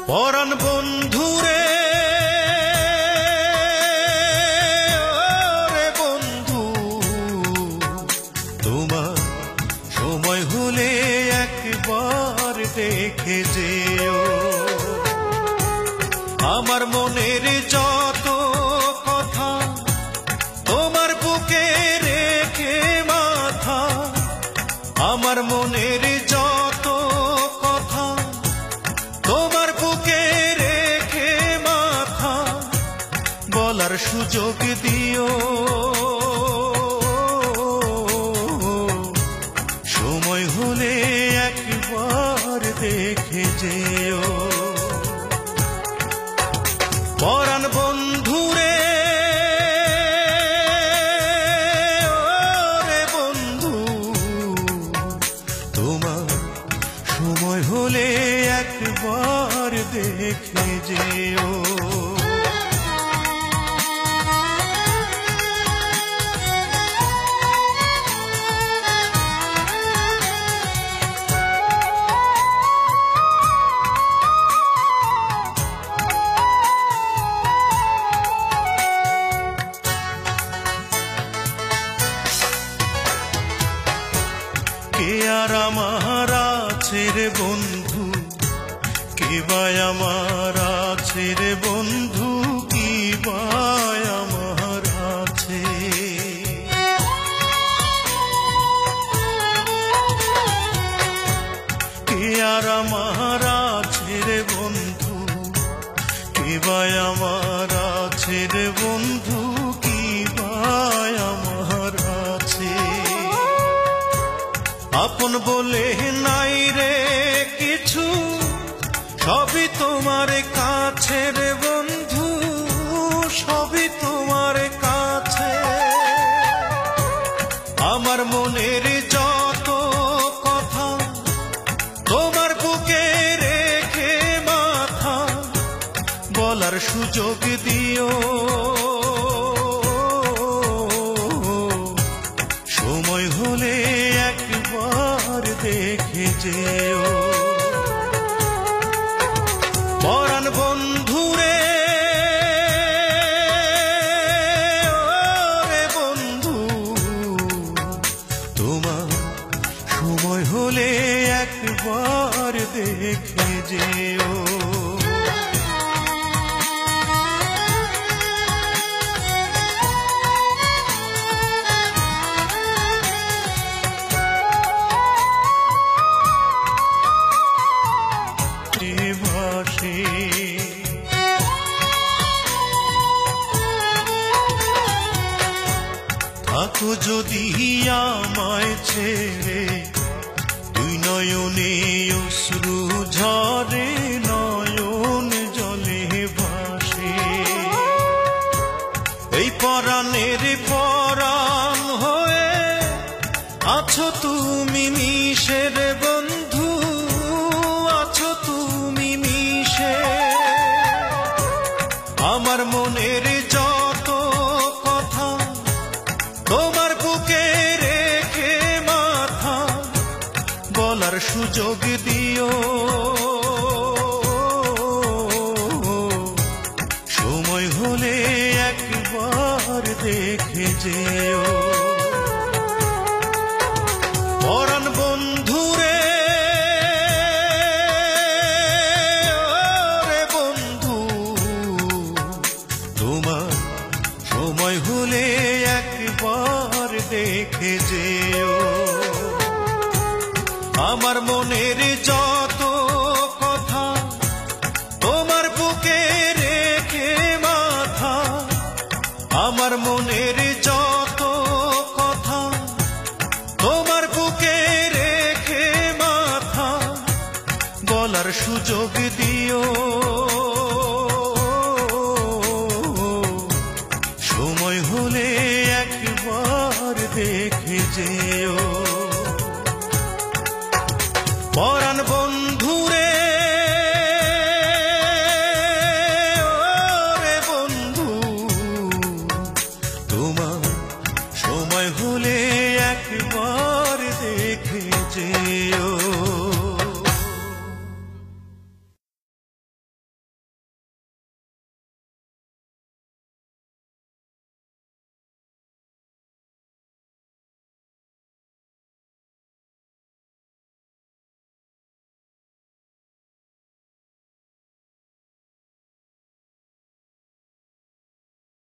পরাণ বন্ধুরে ওরে বন্ধু, তোমার সময় হলে একবার দেখে যেও। আমার মনের যত কথা তোমার বুকে রেখে মাথা, আমার মনের যত কথা তোমার বুকে রেখে মাথা, বলার সুযোগ দিও। সময় হলে একবার দেখে যেও। পরাণ বন্ধুরে ওরে বন্ধু, তোমার সময় হলে একবার দেখে যেও। কে আর আমার আছে রে বন্ধু, কে বা আমার আছে রে বন্ধু, কি বা আমার আছে। কে আর আমার আছে রে বন্ধু, কে বা আমার আছে রে বন্ধু, কি বা আমার আছে। আপন বলে নাই রে কিছু, সবই তোমার কাছে রে বন্ধু, সবই তোমার কাছে। আমার মনের যত কথা তোমার বুকে রেখে মাথা, বলার সুযোগ দিও। সময় হলে একবার দেখে যেও। পরাণ বন্ধুরে ওরে বন্ধু, তোমার সময় হলে একবার দেখে যেও। থাকো যদি আমায় ছেড়ে, দুই নয়নে অশ্রু ঝরে, নয়ন জলে ভাসে। এই পরাণের পরাণ হয়ে আছো তুমি মিশে রে বন্ধু, আছো তুমি মিশে। আমার মনের যত কথা তোমার বুকে রেখে মাথা, বলার সুযোগ দিও। সময় হলে একবার দেখে যেও। পরাণ বন্ধুরে ওরে বন্ধু, তোমার সময় হলে একবার দেখে যেও। আমার মনের যত কথা তোমার বুকে রেখে মাথা, আমার মনের যত কথা তোমার বুকে রেখে মাথা, বলার সুযোগ দিও।